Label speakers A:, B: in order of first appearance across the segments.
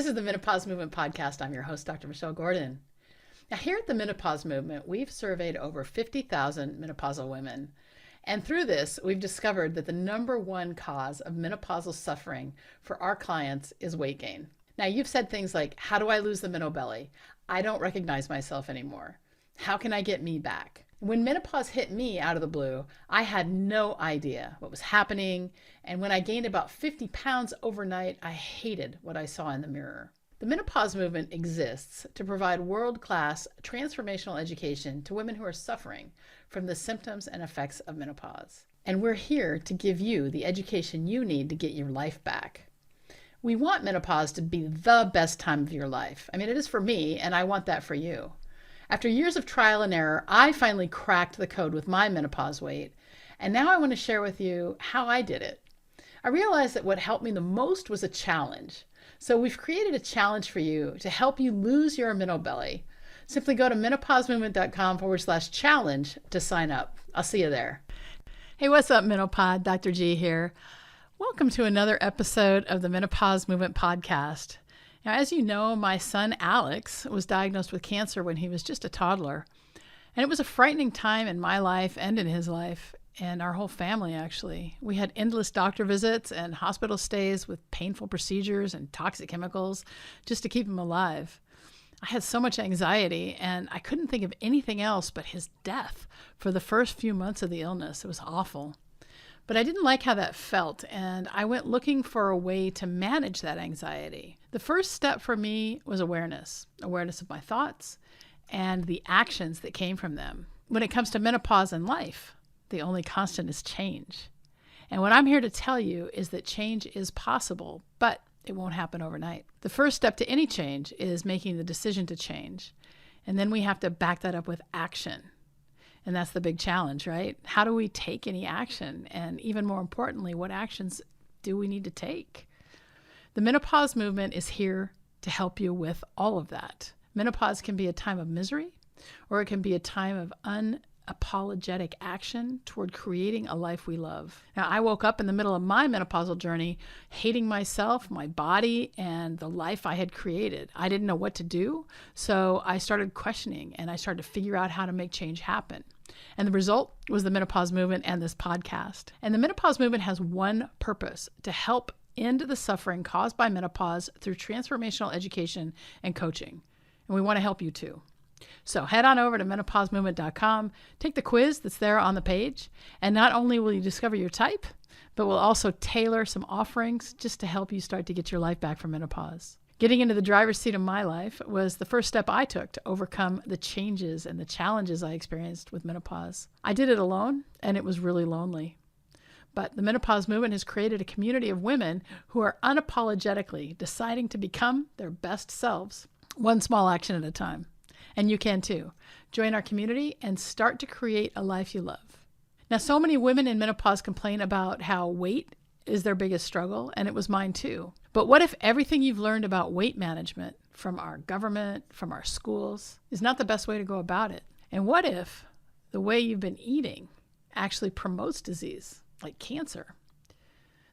A: This is the Menopause Movement Podcast. I'm your host, Dr. Michelle Gordon. Now, here at the Menopause Movement, we've surveyed over 50,000 menopausal women. And through this, we've discovered that the number one cause of menopausal suffering for our clients is weight gain. Now, you've said things like, how do I lose the menopause belly? I don't recognize myself anymore. How can I get me back? When menopause hit me out of the blue, I had no idea what was happening. And when I gained about 50 pounds overnight, I hated what I saw in the mirror. The menopause movement exists to provide world-class transformational education to women who are suffering from the symptoms and effects of menopause. And we're here to give you the education you need to get your life back. We want menopause to be the best time of your life. I mean, it is for me, and I want that for you. After years of trial and error, I finally cracked the code with my menopause weight, and now I want to share with you how I did it. I realized that what helped me the most was a challenge. So we've created a challenge for you to help you lose your menopause belly. Simply go to menopausemovement.com/challenge to sign up. I'll see you there. Hey, what's up, Menopod? Dr. G here. Welcome to another episode of the Menopause Movement Podcast. Now, as you know, my son Alex was diagnosed with cancer when he was just a toddler. And it was a frightening time in my life and in his life, and our whole family, actually. We had endless doctor visits and hospital stays with painful procedures and toxic chemicals just to keep him alive. I had so much anxiety, and I couldn't think of anything else but his death for the first few months of the illness. It was awful. But I didn't like how that felt, and I went looking for a way to manage that anxiety. The first step for me was awareness of my thoughts and the actions that came from them. When it comes to menopause and life, the only constant is change. And what I'm here to tell you is that change is possible, but it won't happen overnight. The first step to any change is making the decision to change. And then we have to back that up with action. And that's the big challenge, right? How do we take any action? And even more importantly, what actions do we need to take? The menopause movement is here to help you with all of that. Menopause can be a time of misery, or it can be a time of unapologetic action toward creating a life we love. Now, I woke up in the middle of my menopausal journey hating myself, my body, and the life I had created. I didn't know what to do, so I started questioning, and I started to figure out how to make change happen. And the result was the menopause movement and this podcast. And the menopause movement has one purpose: to help end the suffering caused by menopause through transformational education and coaching. And we want to help you too. So head on over to menopausemovement.com, take the quiz that's there on the page, and not only will you discover your type, but we'll also tailor some offerings just to help you start to get your life back from menopause. Getting into the driver's seat of my life was the first step I took to overcome the changes and the challenges I experienced with menopause. I did it alone, and it was really lonely. But the menopause movement has created a community of women who are unapologetically deciding to become their best selves, one small action at a time. And you can too. Join our community and start to create a life you love. Now, so many women in menopause complain about how weight is their biggest struggle, and it was mine too. But what if everything you've learned about weight management from our government, from our schools, is not the best way to go about it? And what if the way you've been eating actually promotes disease, like cancer?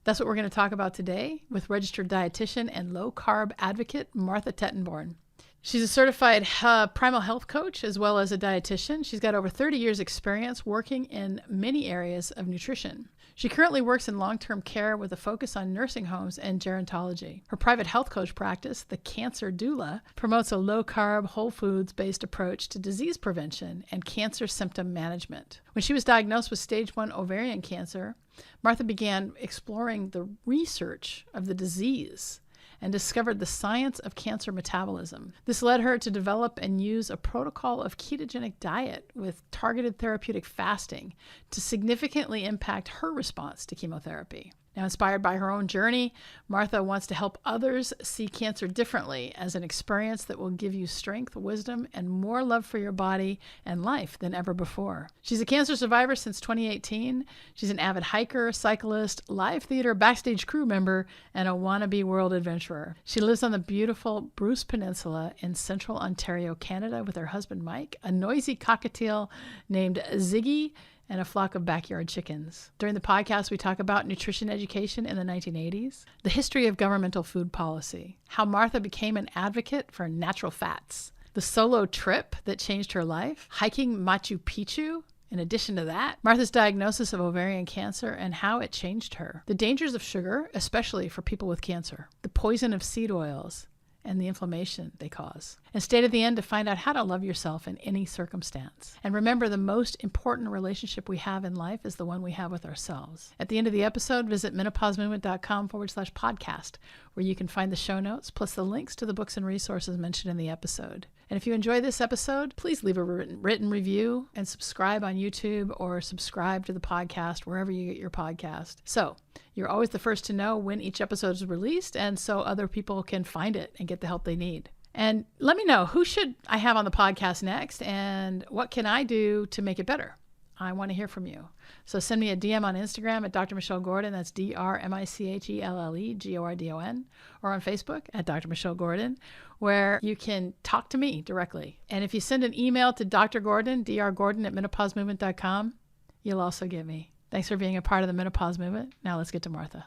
A: That's what we're going to talk about today with registered dietitian and low-carb advocate Martha Tettenborn. She's a certified primal health coach as well as a dietitian. She's got over 30 years experience working in many areas of nutrition. She currently works in long-term care with a focus on nursing homes and gerontology. Her private health coach practice, the Cancer Doula, promotes a low-carb, whole foods-based approach to disease prevention and cancer symptom management. When she was diagnosed with stage 1 ovarian cancer, Martha began exploring the research of the disease and discovered the science of cancer metabolism. This led her to develop and use a protocol of ketogenic diet with targeted therapeutic fasting to significantly impact her response to chemotherapy. Now, inspired by her own journey, Martha wants to help others see cancer differently as an experience that will give you strength, wisdom, and more love for your body and life than ever before. She's a cancer survivor since 2018. She's an avid hiker, cyclist, live theater backstage crew member, and a wannabe world adventurer. She lives on the beautiful Bruce Peninsula in central Ontario, Canada, with her husband Mike, a noisy cockatiel named Ziggy, and a flock of backyard chickens. During the podcast, we talk about nutrition education in the 1980s, the history of governmental food policy, how Martha became an advocate for natural fats, the solo trip that changed her life, hiking Machu Picchu. In addition to that, Martha's diagnosis of ovarian cancer and how it changed her, the dangers of sugar, especially for people with cancer, the poison of seed oils, and the inflammation they cause. And stay to the end to find out how to love yourself in any circumstance. And remember, the most important relationship we have in life is the one we have with ourselves. At the end of the episode, visit menopausemovement.com/podcast, where you can find the show notes plus the links to the books and resources mentioned in the episode. And if you enjoy this episode, please leave a written review and subscribe on YouTube or subscribe to the podcast wherever you get your podcast. So you're always the first to know when each episode is released, and so other people can find it and get the help they need. And let me know, who should I have on the podcast next, and what can I do to make it better? I want to hear from you. So send me a DM on Instagram at Dr. Michelle Gordon. That's DrMichellGordon, or on Facebook at Dr. Michelle Gordon, where you can talk to me directly. And if you send an email to Dr. Gordon, drgordon@menopausemovement.com, you'll also get me. Thanks for being a part of the Menopause Movement. Now let's get to Martha.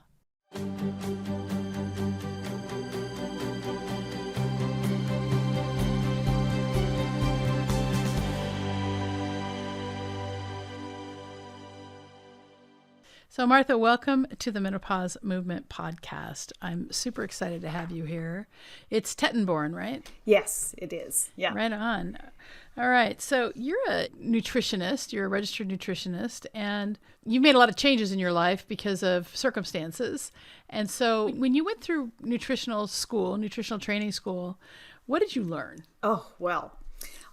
A: So Martha, welcome to the Menopause Movement podcast. I'm super excited to have you here. It's Tettenborn, right?
B: Yes, it is. Yeah.
A: Right on. All right. So you're a nutritionist, you're a registered nutritionist, and you've made a lot of changes in your life because of circumstances. And so when you went through nutritional training school, what did you learn?
B: Oh, well,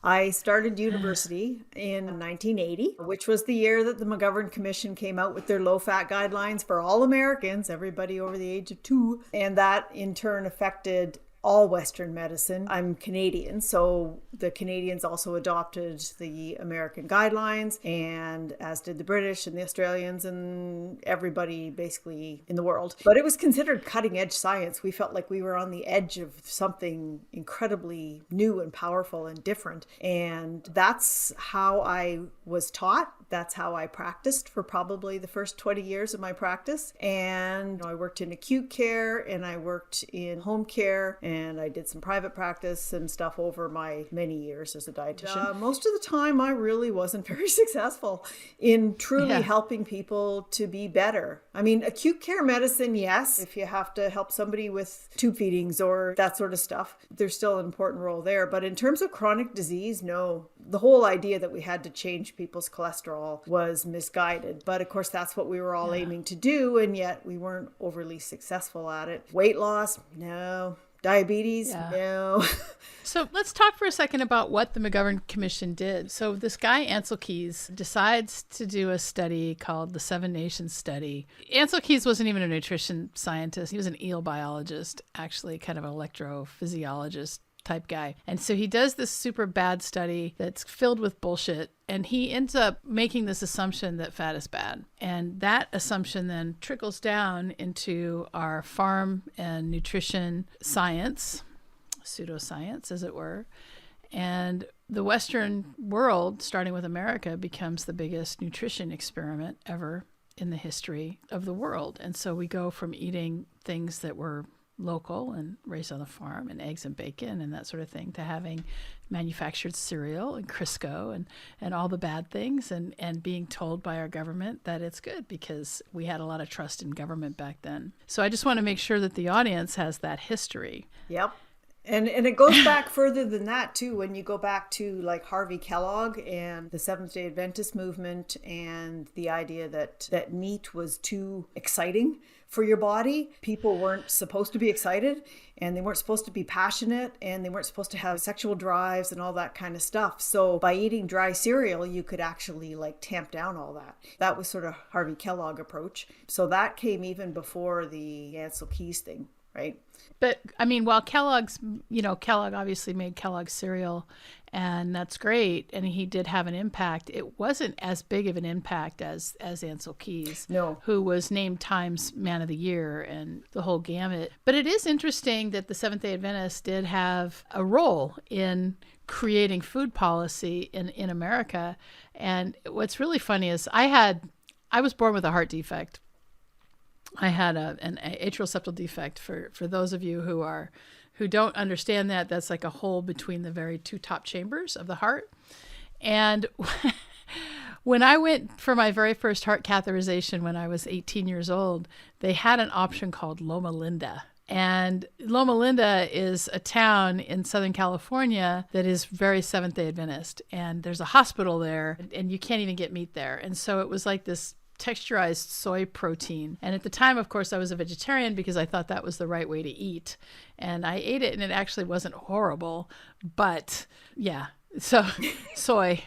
B: I started university in 1980, which was the year that the McGovern Commission came out with their low-fat guidelines for all Americans, everybody over the age of 2. And that in turn affected all Western medicine. I'm Canadian, so the Canadians also adopted the American guidelines, and as did the British and the Australians and everybody basically in the world. But it was considered cutting edge science. We felt like we were on the edge of something incredibly new and powerful and different. And that's how I was taught. That's how I practiced for probably the first 20 years of my practice. And I worked in acute care, and I worked in home care, and I did some private practice and stuff over my many years as a dietitian. Most of the time, I really wasn't very successful in truly helping people to be better. I mean, acute care medicine, yes, if you have to help somebody with tube feedings or that sort of stuff, there's still an important role there. But in terms of chronic disease, no. The whole idea that we had to change people's cholesterol was misguided. But of course, that's what we were all aiming to do, and yet we weren't overly successful at it. Weight loss, no. Diabetes, no.
A: So let's talk for a second about what the McGovern Commission did. So this guy, Ancel Keys, decides to do a study called the 7 Nations Study. Ancel Keys wasn't even a nutrition scientist. He was an eel biologist, actually kind of an electrophysiologist type guy. And so he does this super bad study that's filled with bullshit, and he ends up making this assumption that fat is bad. And that assumption then trickles down into our farm and nutrition science, pseudoscience as it were. And the Western world, starting with America, becomes the biggest nutrition experiment ever in the history of the world. And so we go from eating things that were local and raised on the farm and eggs and bacon and that sort of thing to having manufactured cereal and Crisco and all the bad things and being told by our government that it's good because we had a lot of trust in government back then. So I just want to make sure that the audience has that history.
B: Yep. And it goes back further than that too. When you go back to like Harvey Kellogg and the Seventh-day Adventist movement and the idea that meat was too exciting for your body. People weren't supposed to be excited, and they weren't supposed to be passionate, and they weren't supposed to have sexual drives and all that kind of stuff. So by eating dry cereal, you could actually like tamp down all that. That was sort of Harvey Kellogg approach. So that came even before the Ancel Keys thing. right?
A: But I mean, while Kellogg's, Kellogg obviously made Kellogg's cereal, and that's great, and he did have an impact, it wasn't as big of an impact as Ancel Keys,
B: No.
A: who was named Times Man of the Year and the whole gamut. But it is interesting that the Seventh-day Adventists did have a role in creating food policy in America. And what's really funny is I was born with a heart defect. I had an atrial septal defect. For those of you who don't understand that, that's like a hole between the very two top chambers of the heart. And when I went for my very first heart catheterization when I was 18 years old, they had an option called Loma Linda. And Loma Linda is a town in Southern California that is very Seventh-day Adventist. And there's a hospital there, and you can't even get meat there. And so it was like this texturized soy protein. And at the time, of course, I was a vegetarian because I thought that was the right way to eat. And I ate it, and it actually wasn't horrible. But yeah, so soy.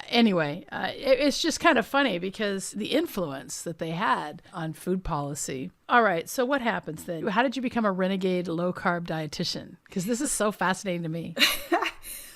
A: Anyway, it's just kind of funny because the influence that they had on food policy. All right, so what happens then? How did you become a renegade low-carb dietitian? Because this is so fascinating to me.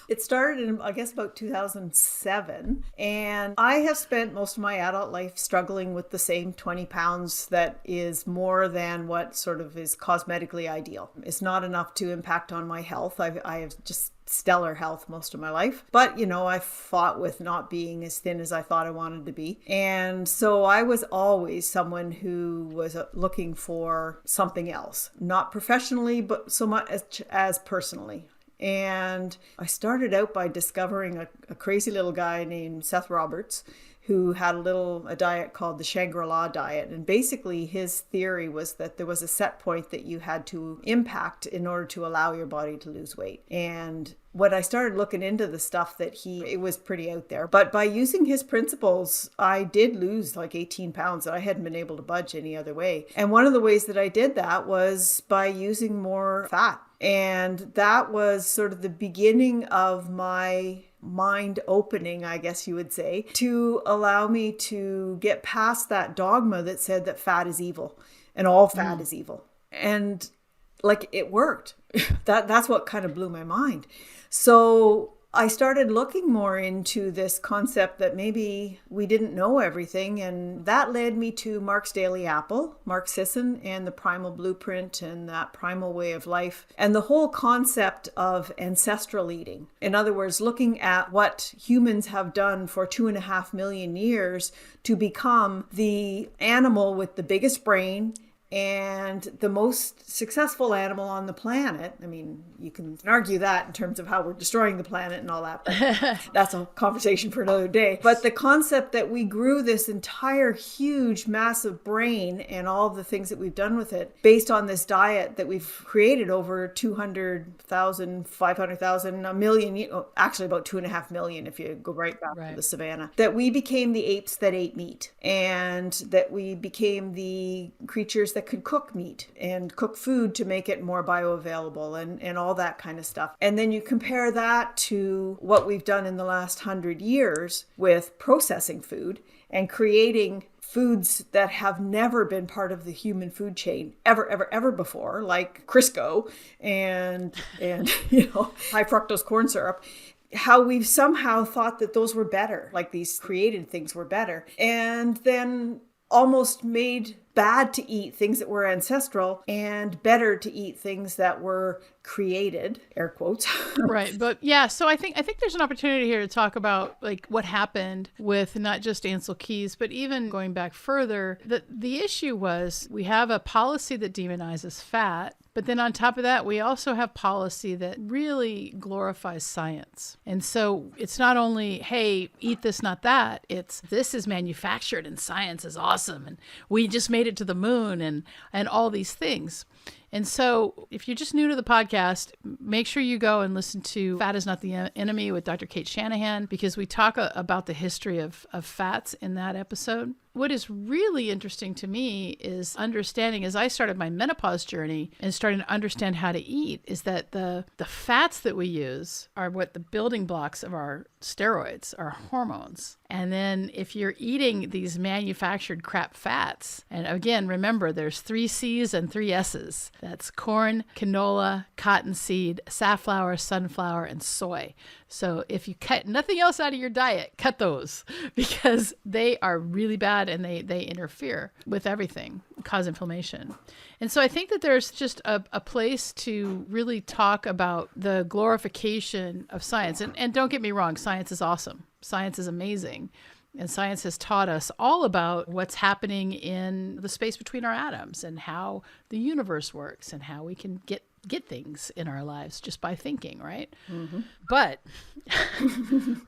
B: It started in, I guess, about 2007. And I have spent most of my adult life struggling with the same 20 pounds that is more than what sort of is cosmetically ideal. It's not enough to impact on my health. I have just stellar health most of my life. But, I fought with not being as thin as I thought I wanted to be. And so I was always someone who was looking for something else, not professionally, but so much as personally. And I started out by discovering a crazy little guy named Seth Roberts, who had a diet called the Shangri-La diet. And basically his theory was that there was a set point that you had to impact in order to allow your body to lose weight. And when I started looking into the stuff it was pretty out there. But by using his principles, I did lose like 18 pounds that I hadn't been able to budge any other way. And one of the ways that I did that was by using more fat. And that was sort of the beginning of my mind opening, I guess you would say, to allow me to get past that dogma that said that fat is evil and all fat is evil. And like it worked. That's what kind of blew my mind. So I started looking more into this concept that maybe we didn't know everything. And that led me to Mark's Daily Apple, Mark Sisson, and the Primal Blueprint and that primal way of life. And the whole concept of ancestral eating. In other words, looking at what humans have done for 2.5 million years to become the animal with the biggest brain and the most successful animal on the planet. I mean, you can argue that in terms of how we're destroying the planet and all that, but that's a conversation for another day. But the concept that we grew this entire huge, massive brain and all the things that we've done with it based on this diet that we've created over 200,000, 500,000, a million, actually about 2.5 million if you go right back to the savannah, that we became the apes that ate meat, and that we became the creatures that could cook meat and cook food to make it more bioavailable and all that kind of stuff. And then you compare that to what we've done in the last 100 years with processing food and creating foods that have never been part of the human food chain ever before, like Crisco and high fructose corn syrup. How we've somehow thought that those were better, like these created things were better, and then almost made bad to eat things that were ancestral and better to eat things that were created, air quotes.
A: Right. But yeah, so I think there's an opportunity here to talk about like what happened with not just Ancel Keys, but even going back further. The issue was we have a policy that demonizes fat. But then on top of that, we also have policy that really glorifies science. And so it's not only, hey, eat this, not that. It's this is manufactured and science is awesome. And we just made it to the moon and all these things. And so if you're just new to the podcast, make sure you go and listen to Fat is Not the Enemy with Dr. Kate Shanahan, because we talk about the history of fats in that episode. What is really interesting to me is understanding, as I started my menopause journey and starting to understand how to eat, is that the fats that we use are what the building blocks of our steroids, our hormones. And then if you're eating these manufactured crap fats, and again, remember there's 3 C's and 3 S's. That's corn, canola, cottonseed, safflower, sunflower, and soy. So if you cut nothing else out of your diet, cut those because they are really bad and they interfere with everything, cause inflammation. And so I think that there's just a place to really talk about the glorification of science. And don't get me wrong, science is awesome. Science is amazing. And science has taught us all about what's happening in the space between our atoms and how the universe works and how we can get things in our lives just by thinking, right? Mm-hmm. But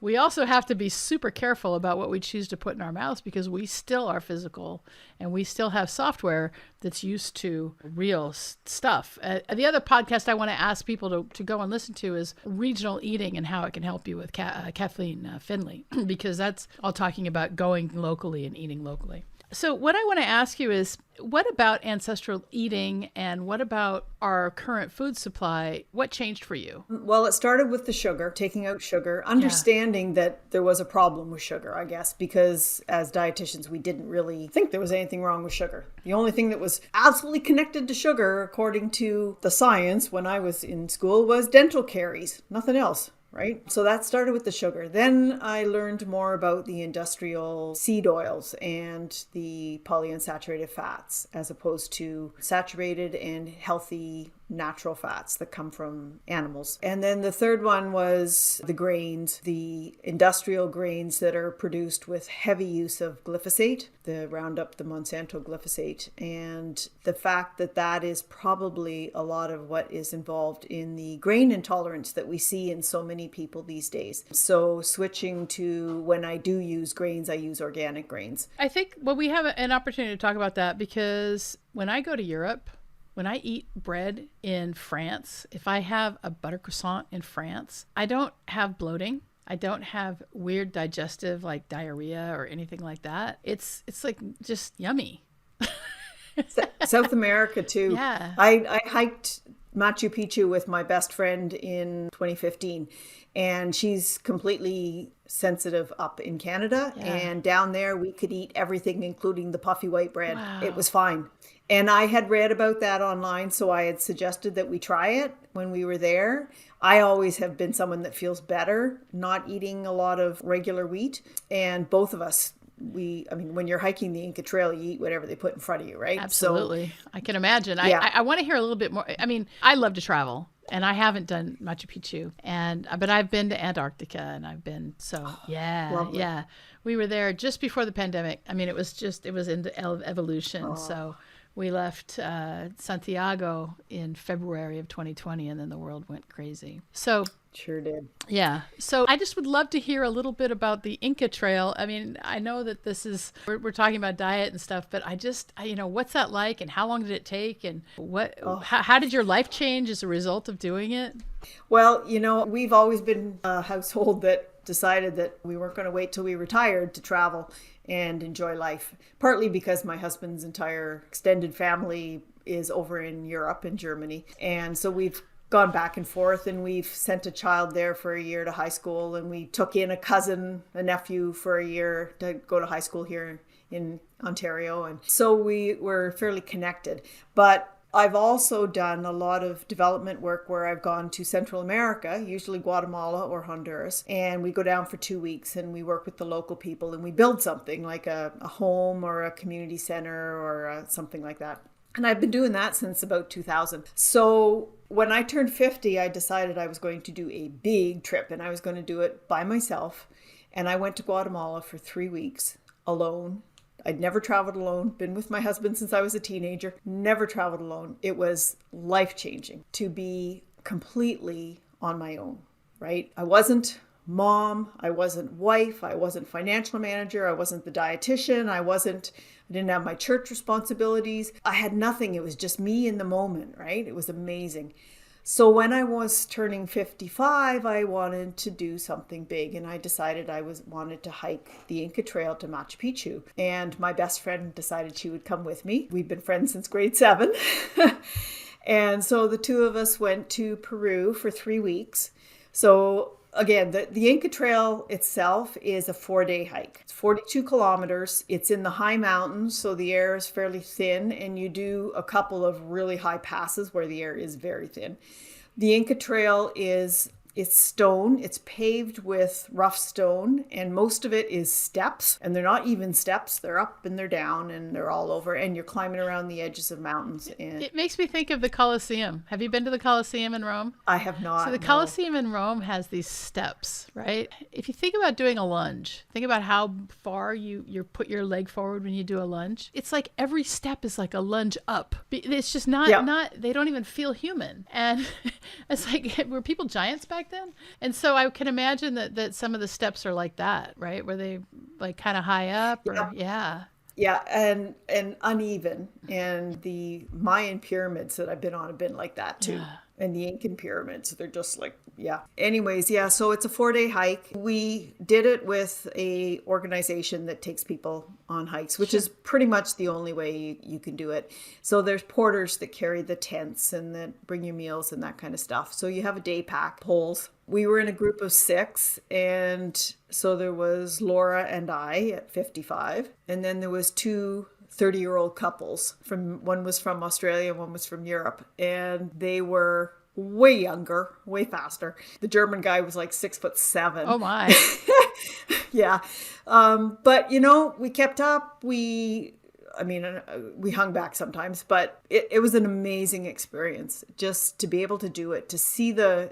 A: we also have to be super careful about what we choose to put in our mouths because we still are physical and we still have software that's used to real stuff. The other podcast I want to ask people to go and listen to is regional eating and how it can help you with Kathleen Finley, because that's all talking about going locally and eating locally. So what I want to ask you is, what about ancestral eating and what about our current food supply? What changed for you?
B: Well, it started with the sugar, taking out sugar, understanding that there was a problem with sugar, I guess, because as dietitians, we didn't really think there was anything wrong with sugar. The only thing that was absolutely connected to sugar, according to the science when I was in school, was dental caries, nothing else. Right? So that started with the sugar. Then I learned more about the industrial seed oils and the polyunsaturated fats as opposed to saturated and healthy natural fats that come from animals. And then the third one was the grains, the industrial grains that are produced with heavy use of glyphosate, the Roundup, the Monsanto glyphosate, and the fact that that is probably a lot of what is involved in the grain intolerance that we see in so many people these days. So switching to when I do use grains, I use organic grains.
A: I think, well, we have an opportunity to talk about that because when I go to Europe, when I eat bread in France, if I have a butter croissant in France, I don't have bloating. I don't have weird digestive like diarrhea or anything like that. It's like just yummy.
B: South America too.
A: Yeah.
B: I hiked Machu Picchu with my best friend in 2015, and she's completely sensitive up in Canada. Yeah. And down there we could eat everything, including the puffy white bread. Wow. It was fine. And I had read about that online, so I had suggested that we try it when we were there. I always have been someone that feels better not eating a lot of regular wheat. And both of us, when you're hiking the Inca Trail, you eat whatever they put in front of you, right?
A: Absolutely. So, I can imagine.
B: Yeah.
A: I want to hear a little bit more. I mean, I love to travel. And I haven't done Machu Picchu, but I've been to Antarctica and yeah. We were there just before the pandemic. I mean, it was into evolution. Oh. So we left Santiago in February of 2020, and then the world went crazy. So
B: sure did.
A: Yeah. So I just would love to hear a little bit about the Inca Trail. I mean, I know that we're talking about diet and stuff, but what's that like and how long did it take and how did your life change as a result of doing it?
B: Well, we've always been a household that decided that we weren't going to wait till we retired to travel and enjoy life, partly because my husband's entire extended family is over in Europe and Germany. And so we've gone back and forth, and we've sent a child there for a year to high school, and we took in a nephew for a year to go to high school here in Ontario. And so we were fairly connected. But I've also done a lot of development work where I've gone to Central America, usually Guatemala or Honduras, and we go down for 2 weeks and we work with the local people and we build something like a home or a community center or something like that. And I've been doing that since about 2000. So when I turned 50, I decided I was going to do a big trip, and I was going to do it by myself. And I went to Guatemala for 3 weeks alone. I'd never traveled alone, been with my husband since I was a teenager, never traveled alone. It was life-changing to be completely on my own, right? I wasn't mom, I wasn't wife, I wasn't financial manager, I wasn't the dietitian, I didn't have my church responsibilities. I had nothing. It was just me in the moment, right? It was amazing. So when I was turning 55, I wanted to do something big, and I decided I wanted to hike the Inca Trail to Machu Picchu. And my best friend decided she would come with me. We've been friends since grade 7. And so the two of us went to Peru for 3 weeks. So again, the Inca Trail itself is a 4-day hike. It's 42 kilometers. It's in the high mountains, so the air is fairly thin, and you do a couple of really high passes where the air is very thin. The Inca Trail it's stone. It's paved with rough stone, and most of it is steps, and they're not even steps. They're up and they're down and they're all over, and you're climbing around the edges of mountains. And
A: It makes me think of the Colosseum. Have you been to the Colosseum in Rome?
B: I have not.
A: So the
B: no.
A: Colosseum in Rome has these steps, right? If you think about doing a lunge, think about how far you put your leg forward when you do a lunge. It's like every step is like a lunge up. It's just not they don't even feel human. And it's like, were people giants back then? And so I can imagine that some of the steps are like that, right? Where they like kind of high up or yeah.
B: Yeah, and uneven. And the Mayan pyramids that I've been on have been like that too.
A: Yeah.
B: And the Incan pyramids, they're just like, yeah. Anyways, yeah, so it's a 4-day hike. We did it with a organization that takes people on hikes, which is pretty much the only way you can do it. So there's porters that carry the tents and that bring you meals and that kind of stuff. So you have a day pack, poles. We were in a group of 6, and so there was Laura and I at 55, and then there was 2 30-year-old couples. One was from Australia, one was from Europe, and they were way younger, way faster. The German guy was like 6'7".
A: Oh my.
B: Yeah. But we kept up. We hung back sometimes, but it was an amazing experience just to be able to do it, to see the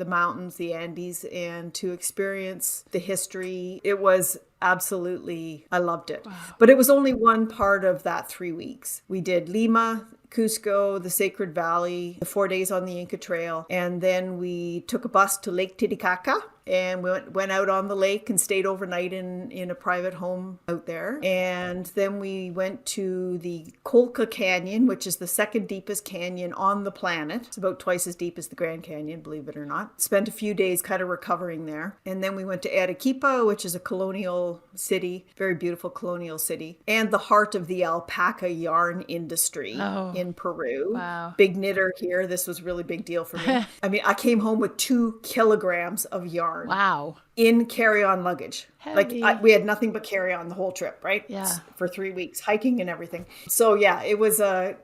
B: mountains, the Andes, and to experience the history. It was absolutely, I loved it. Wow. But it was only one part of that 3 weeks. We did Lima, Cusco, the Sacred Valley, the 4 days on the Inca Trail. And then we took a bus to Lake Titicaca, and we went out on the lake and stayed overnight in a private home out there. And then we went to the Colca Canyon, which is the second deepest canyon on the planet. It's about twice as deep as the Grand Canyon, believe it or not. Spent a few days kind of recovering there. And then we went to Arequipa, which is a colonial city, very beautiful colonial city, and the heart of the alpaca yarn industry in Peru.
A: Wow.
B: Big knitter here. This was a really big deal for me. I mean, I came home with 2 kilograms of yarn.
A: Wow.
B: In carry-on luggage.
A: Heavy.
B: Like we had nothing but carry-on the whole trip, right?
A: Yeah.
B: For 3 weeks, hiking and everything. So yeah, it was a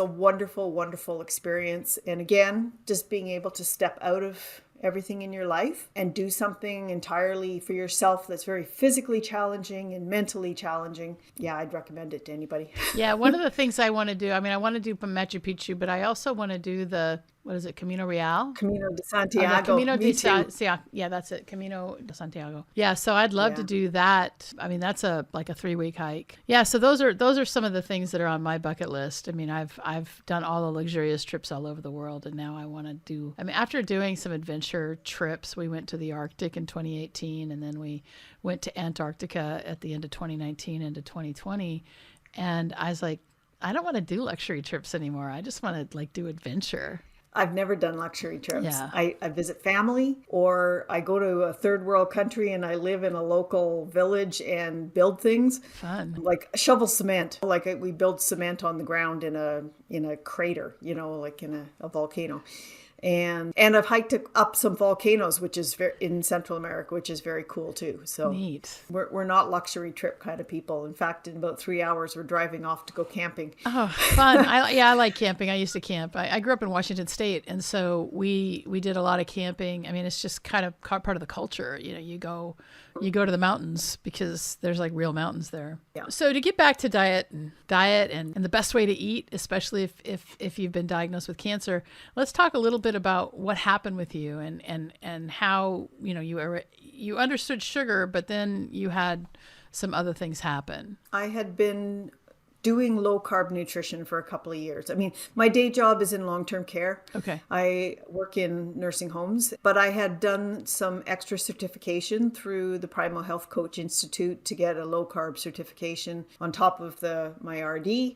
B: wonderful, wonderful experience. And again, just being able to step out of everything in your life and do something entirely for yourself that's very physically challenging and mentally challenging. Yeah, I'd recommend it to anybody.
A: Yeah, one of the things I want to do, I want to do Machu Picchu, but I also want to do the, what is it, Camino Real?
B: Camino de Santiago.
A: Camino de Santiago. Yeah, that's it. Camino de Santiago. Yeah, so I'd love to do that. That's like a 3-week hike. Yeah, so those are some of the things that are on my bucket list. I've done all the luxurious trips all over the world, and now I want to do, after doing some adventure trips, we went to the Arctic in 2018, and then we went to Antarctica at the end of 2019 into 2020. And I was like, I don't want to do luxury trips anymore. I just want to do adventure.
B: I've never done luxury trips.
A: Yeah.
B: I visit family, or I go to a third world country and I live in a local village and build things.
A: Fun.
B: Like shovel cement. Like we build cement on the ground in a crater, like in a volcano. And I've hiked up some volcanoes, which is in Central America, which is very cool too. So
A: neat.
B: We're not luxury trip kind of people. In fact, in about 3 hours, we're driving off to go camping.
A: Oh, fun. I like camping. I used to camp. I grew up in Washington State, and so we did a lot of camping. It's just kind of part of the culture. You go to the mountains because there's like real mountains there. Yeah. So to get back to diet and the best way to eat, especially if you've been diagnosed with cancer, let's talk a little bit about what happened with you and how you understood sugar, but then you had some other things happen.
B: I had been doing low carb nutrition for a couple of years. My day job is in long-term care.
A: Okay.
B: I work in nursing homes, but I had done some extra certification through the Primal Health Coach Institute to get a low carb certification on top of my RD.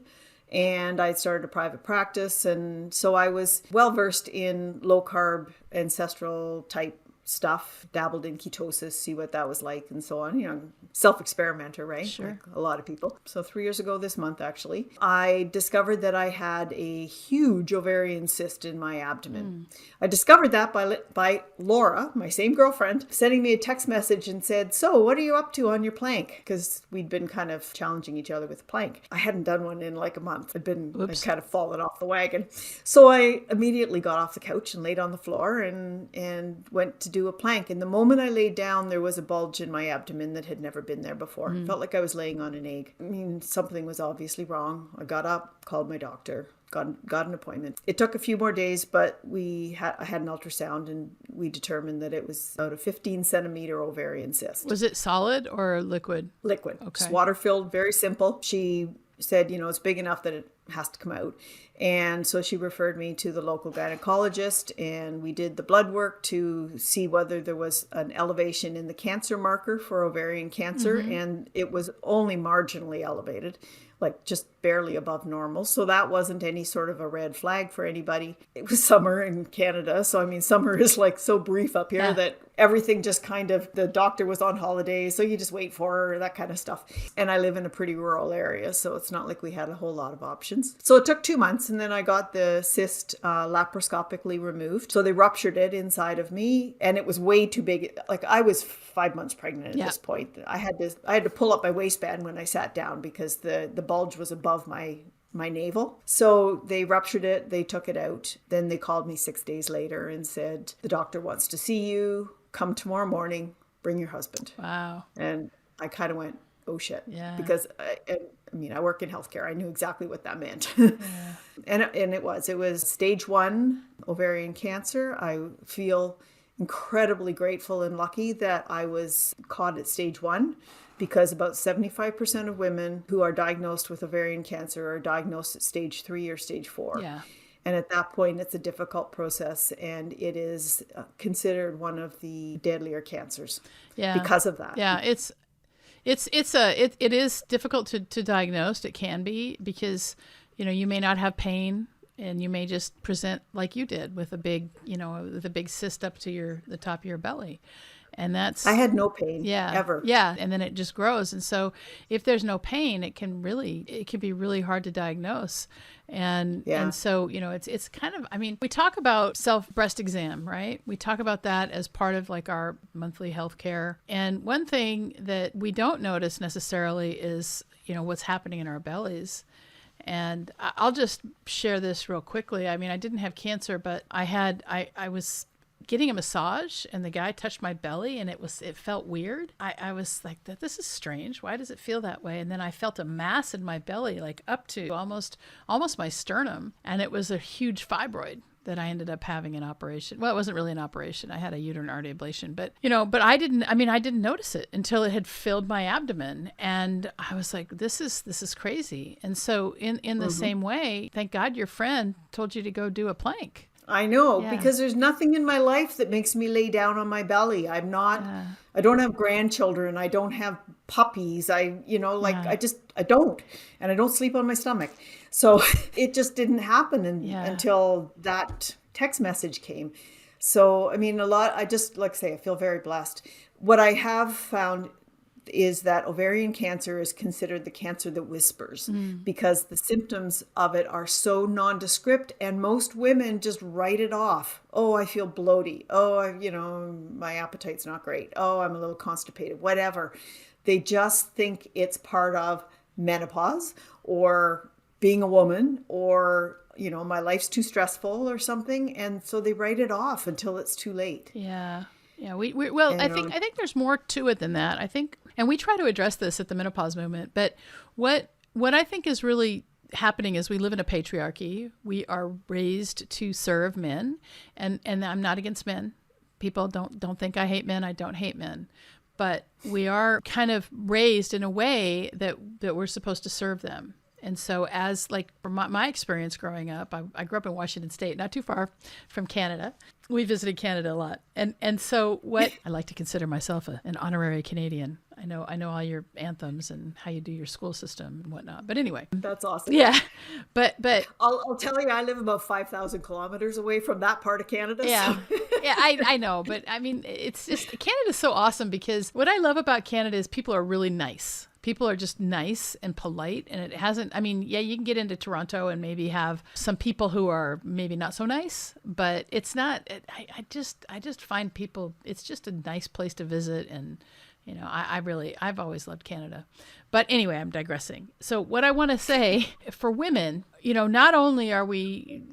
B: And I started a private practice. And so I was well versed in low carb, ancestral type stuff, dabbled in ketosis, see what that was like and so on, self-experimenter, right?
A: Sure.
B: Like a lot of people. So 3 years ago this month, actually, I discovered that I had a huge ovarian cyst in my abdomen. I discovered that by Laura, my same girlfriend, sending me a text message and said, so what are you up to on your plank? Because we'd been kind of challenging each other with the plank. I hadn't done one in like a month. I'd kind of fallen off the wagon. So I immediately got off the couch and laid on the floor and went to do a plank. And the moment I laid down, there was a bulge in my abdomen that had never been there before. It felt like I was laying on an egg. I mean, something was obviously wrong. I got up, called my doctor, got an appointment. It took a few more days, but I had an ultrasound and we determined that it was about a 15 centimeter ovarian cyst.
A: Was it solid or liquid?
B: Liquid.
A: Okay.
B: Just water filled, very simple. She said, it's big enough that it has to come out. And so she referred me to the local gynecologist, and we did the blood work to see whether there was an elevation in the cancer marker for ovarian cancer. And it was only marginally elevated, like just barely above normal. So that wasn't any sort of a red flag for anybody. It was summer in Canada. So, I mean, summer is like so brief up here that everything just kind of, the doctor was on holiday, so you just wait for her, that kind of stuff. And I live in a pretty rural area, so it's not like we had a whole lot of options. So it took 2 months, and then I got the cyst laparoscopically removed. So they ruptured it inside of me, and it was way too big. Like, I was 5 months pregnant at this point. I had to pull up my waistband when I sat down because the bulge was above my navel. So they ruptured it, they took it out. Then they called me 6 days later and said, the doctor wants to see you. Come tomorrow morning, bring your husband.
A: Wow.
B: And I kind of went, oh shit.
A: Yeah.
B: Because I work in healthcare. I knew exactly what that meant. And it was stage 1 ovarian cancer. I feel incredibly grateful and lucky that I was caught at stage 1. Because about 75% of women who are diagnosed with ovarian cancer are diagnosed at stage 3 or stage 4.
A: Yeah.
B: And at that point, it's a difficult process, and it is considered one of the deadlier cancers because of that.
A: Yeah, it is difficult to diagnose. It can be because, you may not have pain, and you may just present like you did with a big cyst up to the top of your belly. And I had no pain ever. Yeah. And then it just grows. And so if there's no pain, it can be really hard to diagnose. And so, it's kind of, we talk about breast exam, right? We talk about that as part of like our monthly health care. And one thing that we don't notice necessarily is, what's happening in our bellies. And I'll just share this real quickly. I didn't have cancer, but I was getting a massage and the guy touched my belly and it felt weird. I was like, this is strange. Why does it feel that way? And then I felt a mass in my belly, like up to almost my sternum. And it was a huge fibroid that I ended up having an operation. Well, it wasn't really an operation. I had a uterine artery ablation, but I didn't notice it until it had filled my abdomen. And I was like, this is crazy. And so in the same way, thank God your friend told you to go do a plank.
B: I know, because there's nothing in my life that makes me lay down on my belly. I don't have grandchildren. I don't have puppies. I don't. And I don't sleep on my stomach. So it just didn't happen until that text message came. So, I feel very blessed. What I have found is that ovarian cancer is considered the cancer that whispers because the symptoms of it are so nondescript, and most women just write it off. Oh, I feel bloaty. Oh, my appetite's not great. Oh, I'm a little constipated, whatever. They just think it's part of menopause or being a woman or, my life's too stressful or something. And so they write it off until it's too late.
A: Yeah. Yeah. I think there's more to it than that. I think, and we try to address this at the menopause movement, but what I think is really happening is we live in a patriarchy. We are raised to serve men, and I'm not against men. People don't think I hate men. I don't hate men, but we are kind of raised in a way that we're supposed to serve them. And so as like from my experience growing up, I grew up in Washington State, not too far from Canada. We visited Canada a lot. And so what I like to consider myself an honorary Canadian. I know all your anthems and how you do your school system and whatnot. But anyway.
B: That's awesome.
A: Yeah. But
B: I'll tell you, I live about 5,000 kilometers away from that part of Canada.
A: Yeah.
B: So.
A: Yeah, I know. But I mean, it's just Canada's so awesome because what I love about Canada is people are really nice. People are just nice and polite, and it hasn't, I mean, yeah, you can get into Toronto and maybe have some people who are maybe not so nice, but it's not, I just find people, it's just a nice place to visit. And, you know, I've always loved Canada. But anyway, I'm digressing. So what I want to say for women, you know, not only are we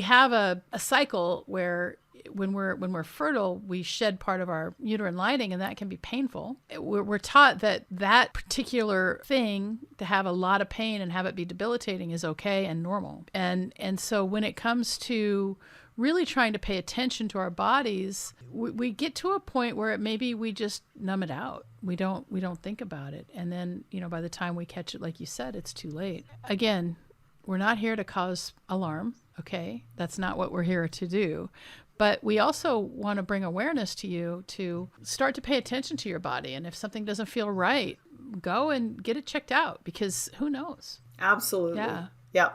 A: have a cycle where when we're fertile, we shed part of our uterine lining, and that can be painful. We're taught that particular thing, to have a lot of pain and have it be debilitating, is okay and normal. And so when it comes to really trying to pay attention to our bodies, we get to a point where maybe we just numb it out. We don't think about it. And then, you know, by the time we catch it, like you said, it's too late. Again, we're not here to cause alarm. Okay. That's not what we're here to do. But we also want to bring awareness to you to start to pay attention to your body. And if something doesn't feel right, go and get it checked out, because who knows?
B: Absolutely.
A: Yeah.
B: Yeah.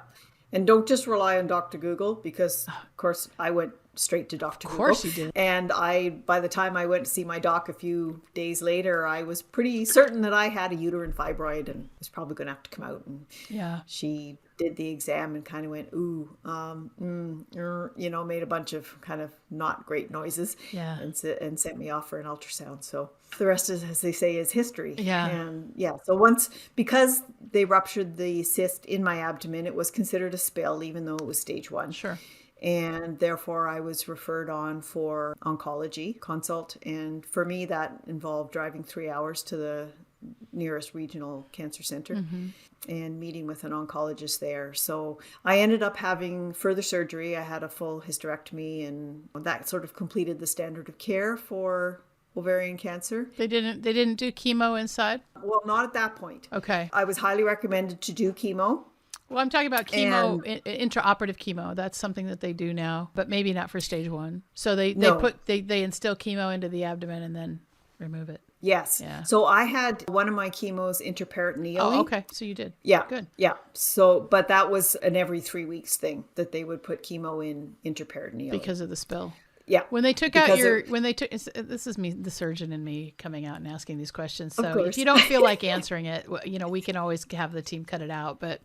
B: And don't just rely on Dr. Google, because, of course, I went straight to Dr. Google.
A: Of course you did.
B: And by the time I went to see my doc a few days later, I was pretty certain that I had a uterine fibroid and was probably going to have to come out. And
A: yeah,
B: she did the exam and kind of went, ooh, you know, made a bunch of kind of not great noises.
A: Yeah.
B: And sent me off for an ultrasound. So the rest is, as they say, is history.
A: Yeah.
B: And yeah, so because they ruptured the cyst in my abdomen, it was considered a spill, even though it was stage 1.
A: Sure.
B: And therefore I was referred on for oncology consult. And for me, that involved driving 3 hours to the nearest regional cancer center and meeting with an oncologist there. So I ended up having further surgery. I had a full hysterectomy, and that sort of completed the standard of care for ovarian cancer.
A: They didn't do chemo inside?
B: Well, not at that point.
A: Okay.
B: I was highly recommended to do chemo.
A: Well, I'm talking about chemo, intraoperative chemo. That's something that they do now, but maybe not for stage 1. So they instill chemo into the abdomen and then remove it.
B: Yes.
A: Yeah.
B: So I had one of my chemos intraperitoneally.
A: Oh, okay. So you did.
B: Yeah.
A: Good.
B: Yeah. So, but that was an every 3 weeks thing that they would put chemo in intraperitoneally.
A: Because of the spill.
B: Yeah.
A: When they took out this is me, the surgeon, and me coming out and asking these questions. So if you don't feel like answering it, you know, we can always have the team cut it out. But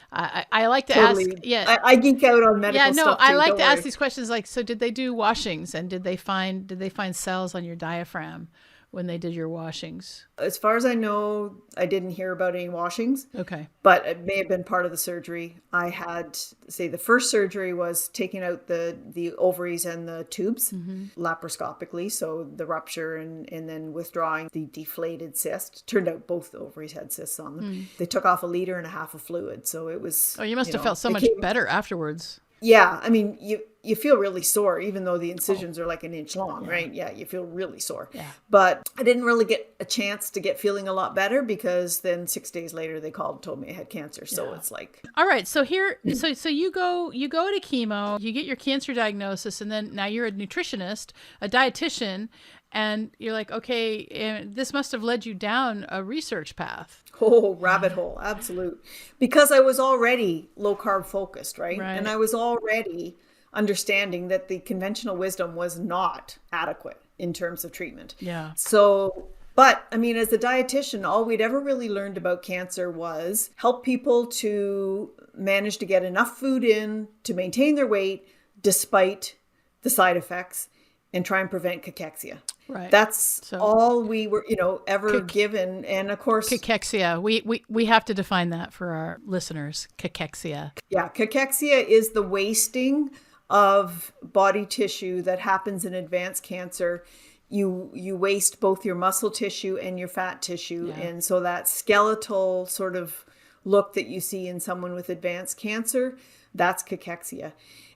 A: I like to ask. Yeah.
B: I geek out on medical stuff too,
A: I like to ask these questions. Like, so did they do washings, and did they find cells on your diaphragm when they did your washings?
B: As far as I know, I didn't hear about any washings.
A: Okay.
B: But it may have been part of the surgery. I had, say, the first surgery was taking out the ovaries and the tubes laparoscopically. So the rupture and then withdrawing the deflated cyst. Turned out both the ovaries had cysts on them. They took off 1.5 liters of fluid. So it was...
A: Oh, you must have felt so much better afterwards.
B: Yeah. I mean, you feel really sore, even though the incisions are like 1 inch long, right? Yeah, you feel really sore.
A: Yeah.
B: But I didn't really get a chance to get feeling a lot better, because then 6 days later they called and told me I had cancer. So it's like...
A: All right. So here, so you go to chemo, you get your cancer diagnosis, and then now you're a nutritionist, a dietitian, and you're like, okay, this must have led you down a research path.
B: Oh, rabbit hole. Absolute. Because I was already low carb focused, right? And I was already understanding that the conventional wisdom was not adequate in terms of treatment.
A: Yeah.
B: So, but I mean, as a dietitian, all we'd ever really learned about cancer was help people to manage to get enough food in to maintain their weight despite the side effects, and try and prevent cachexia.
A: Right.
B: That's all we were, ever given. And of course,
A: cachexia. We have to define that for our listeners. Cachexia.
B: Yeah. Cachexia is the wasting of body tissue that happens in advanced cancer. You waste both your muscle tissue and your fat tissue. Yeah. And so that skeletal sort of look that you see in someone with advanced cancer, that's cachexia.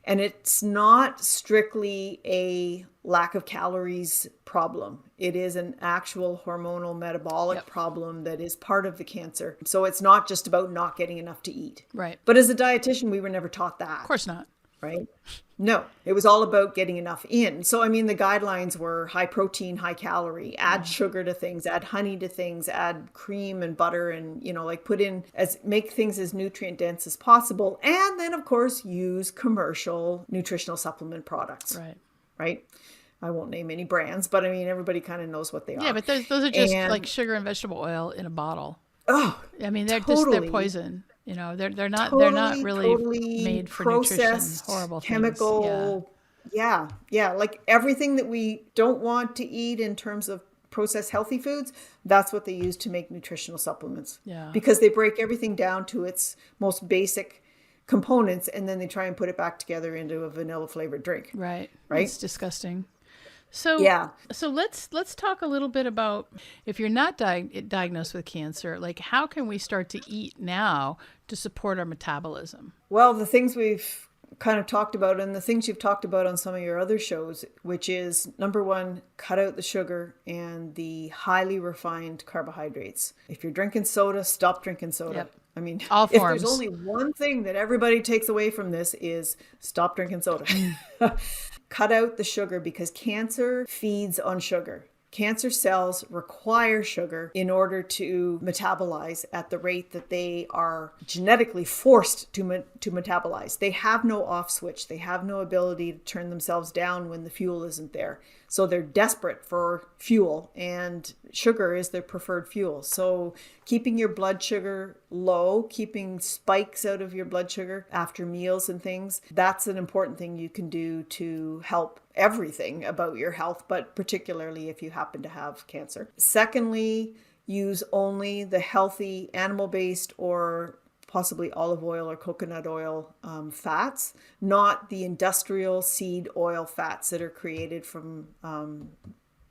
B: And it's not strictly a lack of calories problem. It is an actual hormonal metabolic problem that is part of the cancer. So it's not just about not getting enough to eat.
A: Right.
B: But as a dietitian, we were never taught that.
A: Of course not.
B: Right? No, it was all about getting enough in. So, I mean, the guidelines were high protein, high calorie, add sugar to things, add honey to things, add cream and butter and, make things as nutrient dense as possible. And then, of course, use commercial nutritional supplement products. Right? I won't name any brands, but I mean, everybody kind of knows what they are.
A: Yeah, but those are just like sugar and vegetable oil in a bottle.
B: Oh,
A: I mean, they're poison. They're not really made for nutrition. Horrible
B: chemical
A: things.
B: Yeah. Like everything that we don't want to eat in terms of processed healthy foods, that's what they use to make nutritional supplements.
A: Yeah.
B: Because they break everything down to its most basic components and then they try and put it back together into a vanilla flavored drink.
A: Right. It's disgusting. So let's talk a little bit about if you're not diagnosed with cancer, like how can we start to eat now to support our metabolism?
B: Well, the things we've kind of talked about and the things you've talked about on some of your other shows, which is number one, cut out the sugar and the highly refined carbohydrates. If you're drinking soda, stop drinking soda.
A: Yep.
B: I mean,
A: all
B: if
A: forms.
B: There's only one thing that everybody takes away from this is stop drinking soda. Cut out the sugar because cancer feeds on sugar. Cancer cells require sugar in order to metabolize at the rate that they are genetically forced to metabolize. They have no off switch. They have no ability to turn themselves down when the fuel isn't there. So they're desperate for fuel and sugar is their preferred fuel. So keeping your blood sugar low, keeping spikes out of your blood sugar after meals and things, that's an important thing you can do to help everything about your health, but particularly if you happen to have cancer. Secondly, use only the healthy animal-based or possibly olive oil or coconut oil fats, not the industrial seed oil fats that are created from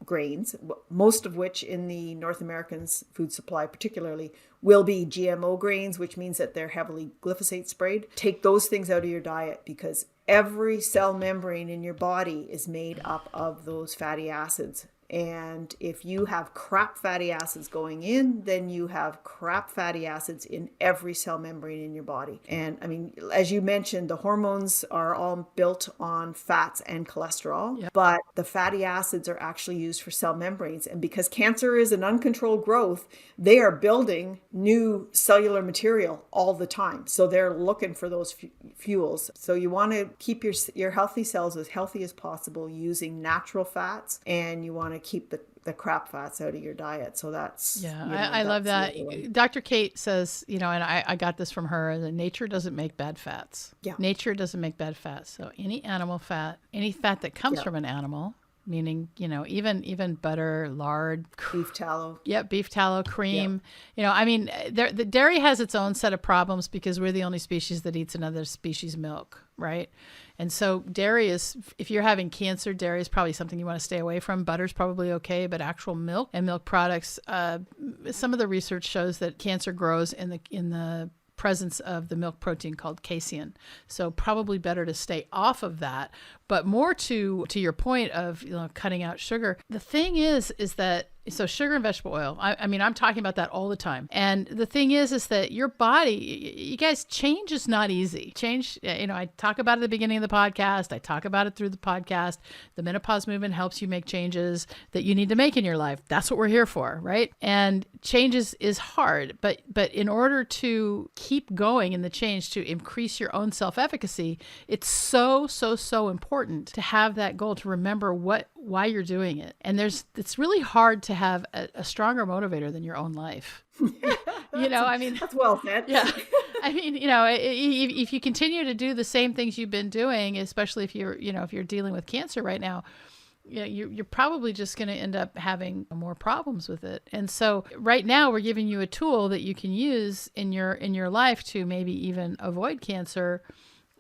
B: grains, most of which in the North American food supply particularly will be GMO grains, which means that they're heavily glyphosate sprayed. Take those things out of your diet because every cell membrane in your body is made up of those fatty acids. And if you have crap fatty acids going in, then you have crap fatty acids in every cell membrane in your body. And I mean, as you mentioned, the hormones are all built on fats and cholesterol, but the fatty acids are actually used for cell membranes. And because cancer is an uncontrolled growth, they are building new cellular material all the time. So they're looking for those fuels. So you want to keep your healthy cells as healthy as possible using natural fats, and you want to keep the crap fats out of your diet. So that's
A: I love that. Dr. Kate says, and I got this from her, that nature doesn't make bad fats. Nature doesn't make bad fats. So any animal fat, any fat that comes from an animal, meaning, even butter, lard,
B: beef tallow.
A: Beef tallow, cream. The dairy has its own set of problems because we're the only species that eats another species' milk, right? And so dairy is, if you're having cancer, dairy is probably something you want to stay away from. Butter's probably okay, but actual milk and milk products, some of the research shows that cancer grows in the presence of the milk protein called casein. So probably better to stay off of that. But more to your point of cutting out sugar, the thing is that so sugar and vegetable oil, I mean, I'm talking about that all the time. And the thing is that your body, you guys, change is not easy. Change, I talk about it at the beginning of the podcast. I talk about it through the podcast. The menopause movement helps you make changes that you need to make in your life. That's what we're here for, right? And change is hard, but in order to keep going in the change, to increase your own self-efficacy, it's so important to have that goal, to remember why you're doing it. And it's really hard to have a stronger motivator than your own life.
B: That's well said.
A: Yeah. I mean, if you continue to do the same things you've been doing, especially if you're dealing with cancer right now, you're probably just going to end up having more problems with it. And so right now we're giving you a tool that you can use in your life to maybe even avoid cancer.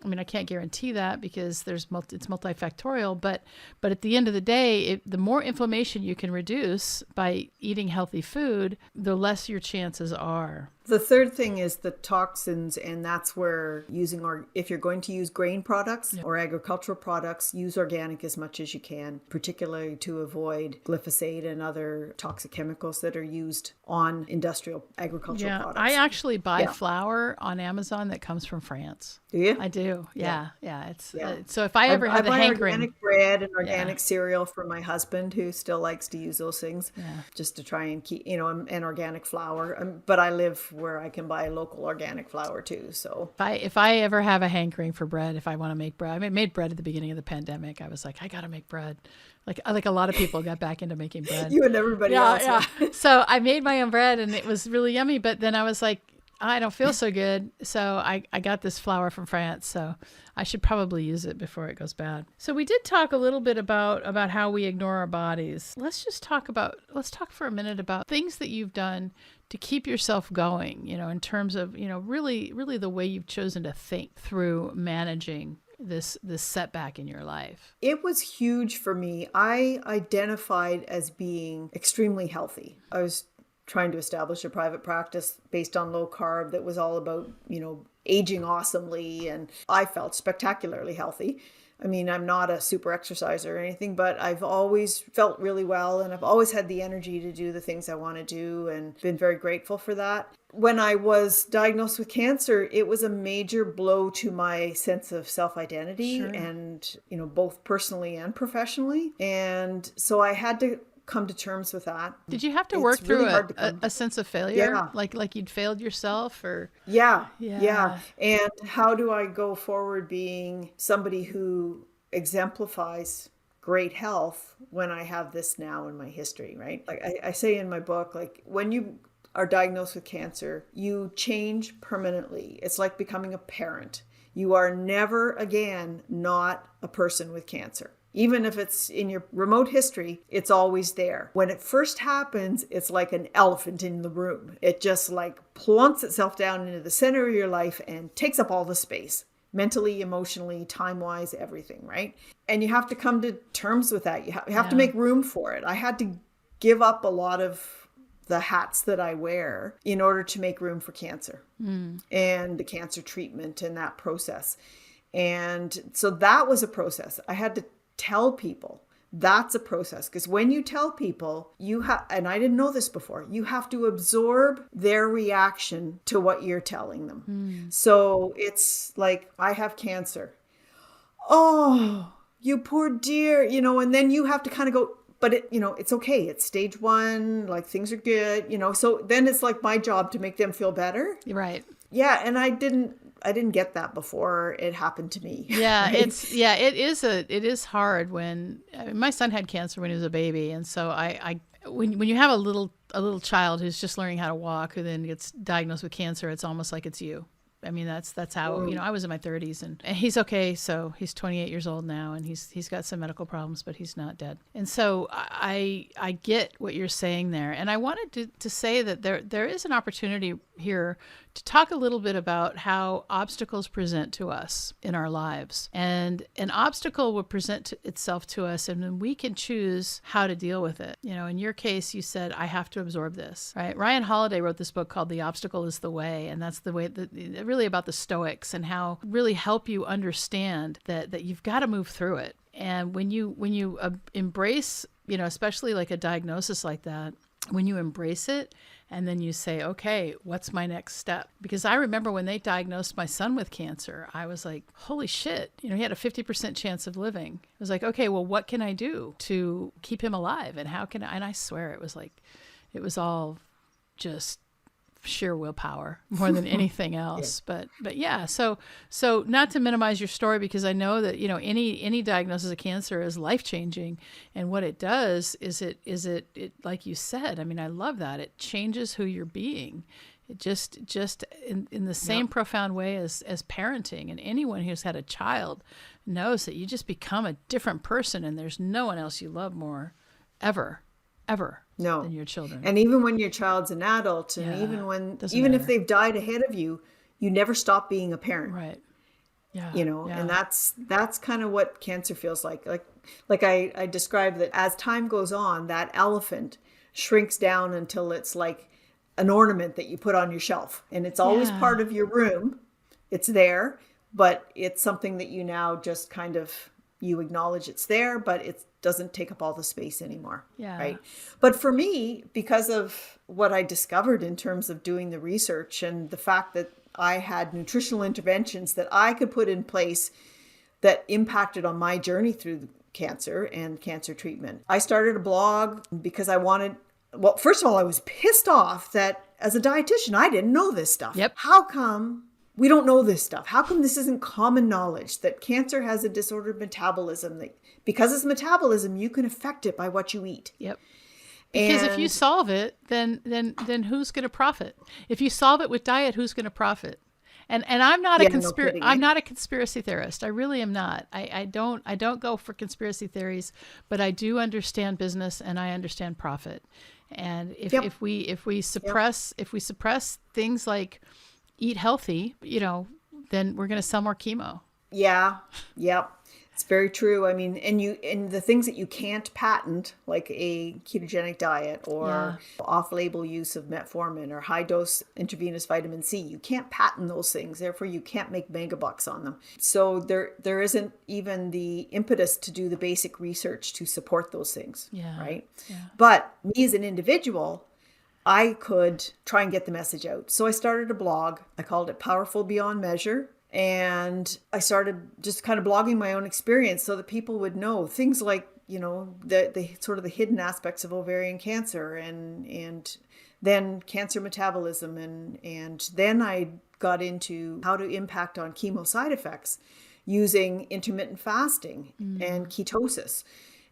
A: I mean, I can't guarantee that because it's multifactorial, but at the end of the day, the more inflammation you can reduce by eating healthy food, the less your chances are
B: The third thing is the toxins, and that's where if you're going to use grain products or agricultural products, use organic as much as you can, particularly to avoid glyphosate and other toxic chemicals that are used on industrial agricultural products.
A: I actually buy flour on Amazon that comes from France.
B: Do you?
A: I do. Yeah. So if I ever have the hankering,
B: organic bread and organic cereal for my husband, who still likes to use those things, just to try and keep, and organic flour. But I live where I can buy local organic flour too. So
A: if I ever have a hankering for bread, if I want to make bread, I made bread at the beginning of the pandemic. I was like, I got to make bread. Like a lot of people got back into making bread.
B: You and everybody else.
A: Yeah. So I made my own bread and it was really yummy. But then I was like, I don't feel so good. So I got this flour from France. So I should probably use it before it goes bad. So we did talk a little bit about how we ignore our bodies. Let's talk for a minute about things that you've done to keep yourself going, in terms of, really the way you've chosen to think through managing this setback in your life.
B: It was huge for me. I identified as being extremely healthy. I was trying to establish a private practice based on low carb that was all about, aging awesomely. And I felt spectacularly healthy. I mean, I'm not a super exerciser or anything, but I've always felt really well. And I've always had the energy to do the things I want to do and been very grateful for that. When I was diagnosed with cancer, it was a major blow to my sense of self-identity and, both personally and professionally. And so I had to come to terms with that.
A: Did you have to work through a sense of failure? Yeah. Like you'd failed yourself or?
B: Yeah. And how do I go forward being somebody who exemplifies great health when I have this now in my history, right? Like I say in my book, like when you are diagnosed with cancer, you change permanently. It's like becoming a parent. You are never again not a person with cancer. Even if it's in your remote history, it's always there. When it first happens, it's like an elephant in the room. It just like plunks itself down into the center of your life and takes up all the space, mentally, emotionally, time-wise, everything, right? And you have to come to terms with that. You have to make room for it. I had to give up a lot of the hats that I wear in order to make room for cancer and the cancer treatment and that process. And so that was a process. I had to tell people that's a process, because when you tell people, you have, and I didn't know this before, you have to absorb their reaction to what you're telling them. So it's like, I have cancer. Oh, you poor dear, and then you have to kind of go, but it's okay. It's stage 1, like things are good, so then it's like my job to make them feel better.
A: Right.
B: Yeah. And I didn't get that before it happened to me.
A: Yeah, it is hard when my son had cancer when he was a baby, and so when you have a little child who's just learning how to walk who then gets diagnosed with cancer, it's almost like it's you. I mean, that's how, I was in my 30s and he's okay. So he's 28 years old now and he's got some medical problems, but he's not dead. And so I get what you're saying there. And I wanted to say that there is an opportunity here to talk a little bit about how obstacles present to us in our lives. And an obstacle will present itself to us, and then we can choose how to deal with it. In your case, you said, I have to absorb this, right? Ryan Holiday wrote this book called The Obstacle is the Way. And that's the way really about the Stoics and how really help you understand that you've got to move through it. And when you embrace, especially like a diagnosis like that, when you embrace it, and then you say, okay, what's my next step? Because I remember when they diagnosed my son with cancer, I was like, holy shit, he had a 50% chance of living. I was like, okay, well, what can I do to keep him alive? And how can I, and I swear it was all just sheer willpower more than anything else. But yeah, so not to minimize your story, because I know that, any diagnosis of cancer is life-changing. And what it does is it like you said, I mean, I love that. It changes who you're being. It just in the same profound way as parenting, and anyone who's had a child knows that you just become a different person, and there's no one else you love more ever than your children.
B: And even when your child's an adult, and even if they've died ahead of you, you never stop being a parent.
A: Right. Yeah.
B: And that's kind of what cancer feels like. Like I described that as time goes on, that elephant shrinks down until it's like an ornament that you put on your shelf, and it's always part of your room. It's there, but it's something that you now just kind of, you acknowledge it's there, but it doesn't take up all the space anymore.
A: Yeah.
B: Right. But for me, because of what I discovered in terms of doing the research and the fact that I had nutritional interventions that I could put in place that impacted on my journey through cancer and cancer treatment, I started a blog because I wanted, well, first of all, I was pissed off that as a dietitian, I didn't know this stuff.
A: Yep.
B: How come we don't know this stuff? How come this isn't common knowledge that cancer has a disordered metabolism, that because it's metabolism, you can affect it by what you eat?
A: Yep. Because if you solve it, then who's going to profit? If you solve it with diet, who's going to profit? And I'm not I'm not a conspiracy theorist. I really am not. I don't go for conspiracy theories, but I do understand business and I understand profit. And if we suppress things like eat healthy, then we're going to sell more chemo.
B: Yeah. Yep. It's very true. I mean, and the things that you can't patent, like a ketogenic diet or off-label use of metformin or high-dose intravenous vitamin C, you can't patent those things. Therefore, you can't make megabucks on them. So there isn't even the impetus to do the basic research to support those things. Yeah. Right. Yeah. But me as an individual, I could try and get the message out. So I started a blog. I called it Powerful Beyond Measure. And I started just kind of blogging my own experience so that people would know things like, the sort of the hidden aspects of ovarian cancer and then cancer metabolism. And then I got into how to impact on chemo side effects using intermittent fasting and ketosis,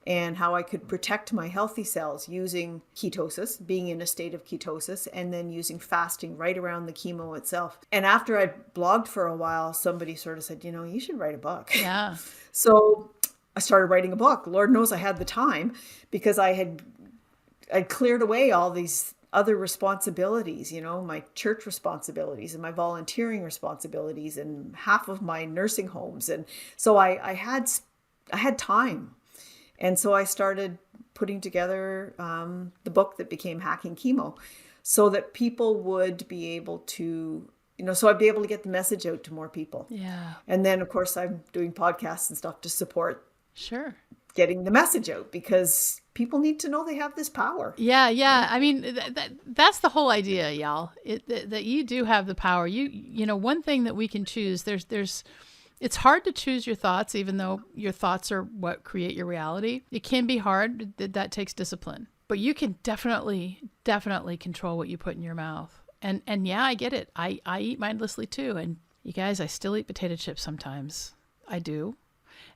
B: and how I could protect my healthy cells using ketosis, being in a state of ketosis, and then using fasting right around the chemo itself. And after I blogged for a while, somebody sort of said, you should write a book.
A: Yeah.
B: So I started writing a book. Lord knows I had the time because I'd cleared away all these other responsibilities, my church responsibilities and my volunteering responsibilities and half of my nursing homes. And so I had time. And so I started putting together the book that became Hacking Chemo so that people would be able to, so I'd be able to get the message out to more people. Yeah. And then, of course, I'm doing podcasts and stuff to support getting the message out because people need to know they have this power.
A: Yeah, yeah. I mean, that's the whole idea, y'all, that you do have the power. One thing that we can choose, it's hard to choose your thoughts, even though your thoughts are what create your reality. It can be hard. That takes discipline. But you can definitely control what you put in your mouth. And yeah, I get it. I eat mindlessly too. And you guys, I still eat potato chips sometimes. I do.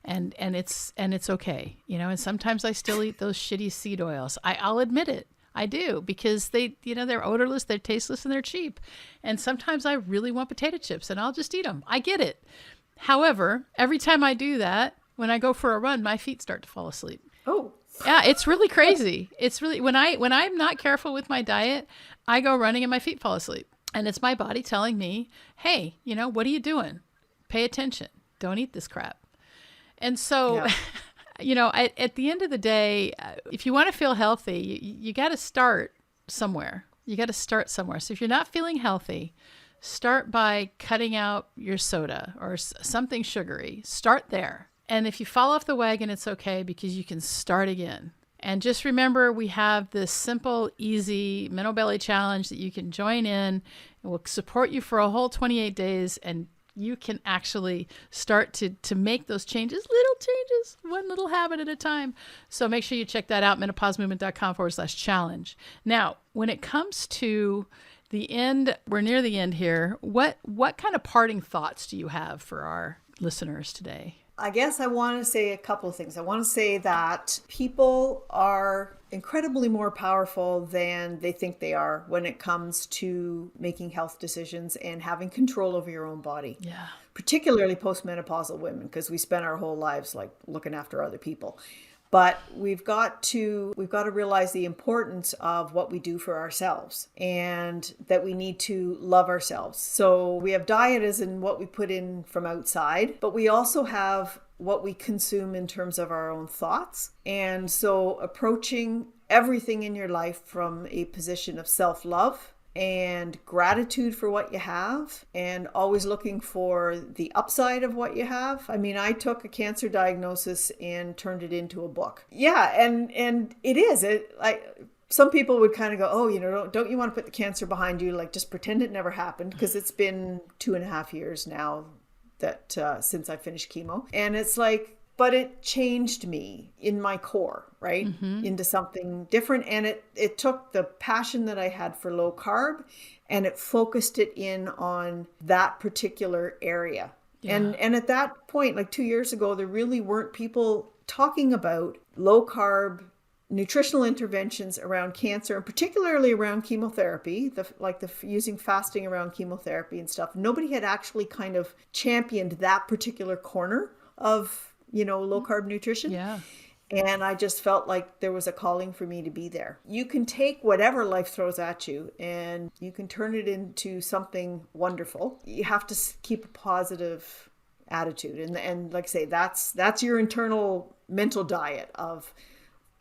A: And it's okay. And sometimes I still eat those shitty seed oils. I'll admit it. I do, because they're odorless, they're tasteless, and they're cheap. And sometimes I really want potato chips and I'll just eat them. I get it. However, every time I do that, when I go for a run, my feet start to fall asleep. Oh. Yeah, it's really crazy. It's really, when I'm not careful with my diet, I go running and my feet fall asleep. And it's my body telling me, hey, what are you doing? Pay attention. Don't eat this crap. And so, at the end of the day, if you want to feel healthy, you got to start somewhere. So if you're not feeling healthy, start by cutting out your soda or something sugary. Start there. And if you fall off the wagon, it's okay, because you can start again. And just remember, we have this simple, easy mental belly challenge that you can join in. It will support you for a whole 28 days, and you can actually start to make those changes, little changes, one little habit at a time. So make sure you check that out, menopausemovement.com/challenge. Now, when it comes to the end, we're near the end here. What kind of parting thoughts do you have for our listeners today?
B: I guess I want to say a couple of things. I want to say that people are incredibly more powerful than they think they are when it comes to making health decisions and having control over your own body. Yeah. Particularly postmenopausal women, because we spend our whole lives like looking after other people. But we've got to realize the importance of what we do for ourselves, and that we need to love ourselves. So we have diet as in what we put in from outside, but we also have what we consume in terms of our own thoughts. And so approaching everything in your life from a position of self-love and gratitude for what you have, and always looking for the upside of what you have. I mean, I took a cancer diagnosis and turned it into a book. Yeah, and it is. Some people would kind of go, oh, don't you want to put the cancer behind you? Like, just pretend it never happened, because it's been 2.5 years now that since I finished chemo. And it's like, but it changed me in my core, right? Into something different. And it took the passion that I had for low carb and it focused it in on that particular area. Yeah. And at that point, like 2 years ago, there really weren't people talking about low carb nutritional interventions around cancer, and particularly around chemotherapy, using fasting around chemotherapy and stuff. Nobody had actually kind of championed that particular corner of low carb nutrition.
A: Yeah.
B: And I just felt like there was a calling for me to be there. You can take whatever life throws at you and you can turn it into something wonderful. You have to keep a positive attitude. And like I say, that's your internal mental diet of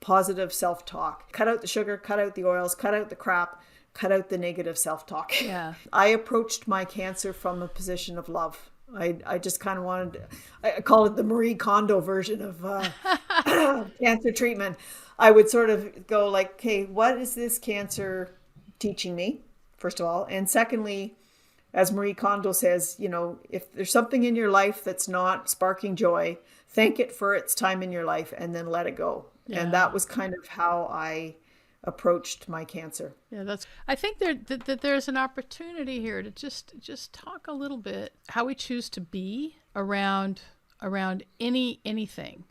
B: positive self-talk. Cut out the sugar, cut out the oils, cut out the crap, cut out the negative self-talk.
A: Yeah.
B: I approached my cancer from a position of love. I just kind of wanted, I call it the Marie Kondo version of cancer treatment. I would sort of go like, okay, what is this cancer teaching me, first of all? And secondly, as Marie Kondo says, if there's something in your life that's not sparking joy, thank it for its time in your life and then let it go. Yeah. And that was kind of how I approached my cancer.
A: Yeah, I think that there's an opportunity here to just talk a little bit how we choose to be around anything.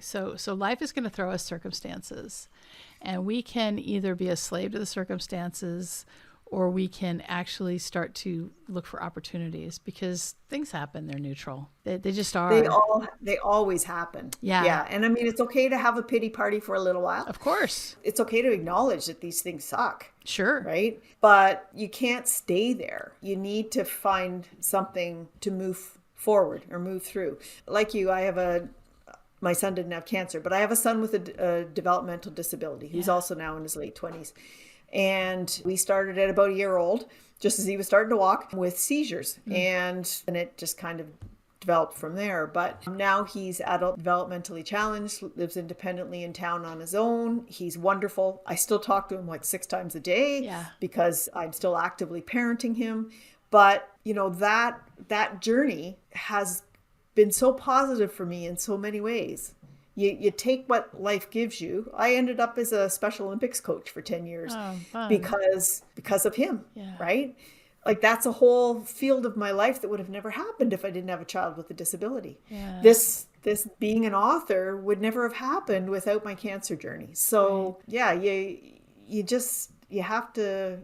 A: So life is going to throw us circumstances, and we can either be a slave to the circumstances, or we can actually start to look for opportunities, because things happen. They're neutral. They just are.
B: They always happen.
A: Yeah.
B: Yeah. And I mean, it's okay to have a pity party for a little while.
A: Of course.
B: It's okay to acknowledge that these things suck.
A: Sure.
B: Right. But you can't stay there. You need to find something to move forward or move through. Like you, my son didn't have cancer, but I have a son with a developmental disability who's also now in his late 20s. And we started at about a year old, just as he was starting to walk, with seizures. And it just kind of developed from there. But now he's adult developmentally challenged, lives independently in town on his own. He's wonderful. I still talk to him like 6 times a day because I'm still actively parenting him. But, that journey has been so positive for me in so many ways. You take what life gives you. I ended up as a Special Olympics coach for 10 years because of him, right? Like, that's a whole field of my life that would have never happened if I didn't have a child with a disability. Yeah. This being an author would never have happened without my cancer journey. So you have to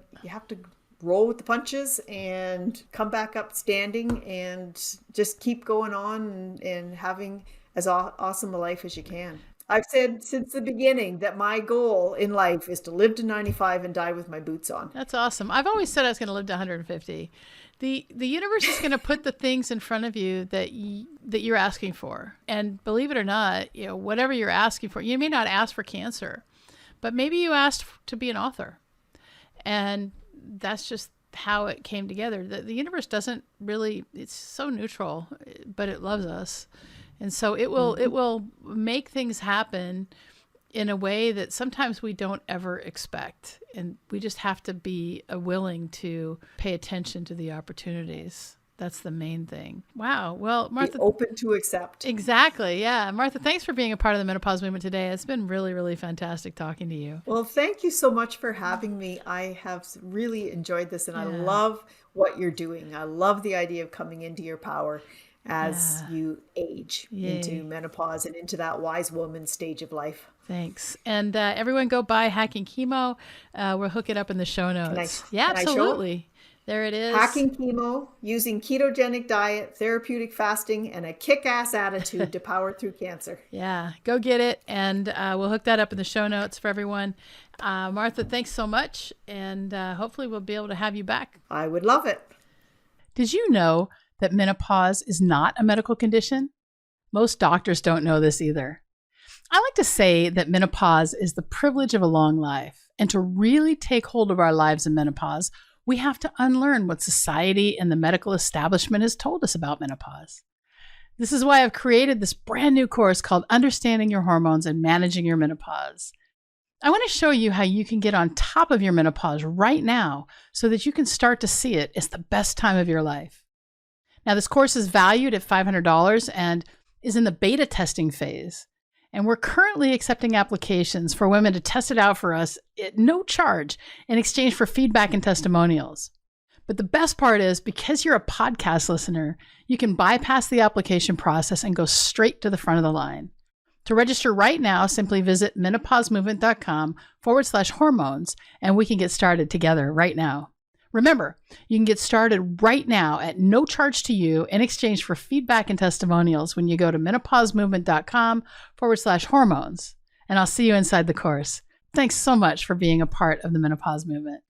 B: roll with the punches and come back up standing and just keep going on and having as awesome a life as you can. I've said since the beginning that my goal in life is to live to 95 and die with my boots on.
A: That's awesome. I've always said I was going to live to 150. The universe is going to put the things in front of you that you're asking for. And believe it or not, whatever you're asking for, you may not ask for cancer, but maybe you asked to be an author. And that's just how it came together. The universe doesn't really, it's so neutral, but it loves us. And so it will make things happen in a way that sometimes we don't ever expect. And we just have to be willing to pay attention to the opportunities. That's the main thing. Wow. Well, Martha.
B: Be open to accept.
A: Exactly. Yeah. Martha, thanks for being a part of the menopause movement today. It's been really, really fantastic talking to you.
B: Well, thank you so much for having me. I have really enjoyed this, and I love what you're doing. I love the idea of coming into your power as you age into menopause and into that wise woman stage of life.
A: Thanks. And everyone go buy Hacking Chemo. We'll hook it up in the show notes. Absolutely. There it is.
B: Hacking Chemo, using ketogenic diet, therapeutic fasting, and a kick-ass attitude to power through cancer.
A: Yeah, go get it. And we'll hook that up in the show notes for everyone. Martha, thanks so much. And hopefully we'll be able to have you back.
B: I would love it.
A: Did you know that menopause is not a medical condition? Most doctors don't know this either. I like to say that menopause is the privilege of a long life, And to really take hold of our lives in menopause, we have to unlearn what society and the medical establishment has told us about menopause. This is why I've created this brand new course called Understanding Your Hormones and Managing Your Menopause. I want to show you how you can get on top of your menopause right now so that you can start to see it as the best time of your life. Now, this course is valued at $500 and is in the beta testing phase. And we're currently accepting applications for women to test it out for us at no charge in exchange for feedback and testimonials. But the best part is, because you're a podcast listener, you can bypass the application process and go straight to the front of the line. To register right now, simply visit menopausemovement.com/hormones, and we can get started together right now. Remember, you can get started right now at no charge to you in exchange for feedback and testimonials when you go to menopausemovement.com/hormones. And I'll see you inside the course. Thanks so much for being a part of the menopause movement.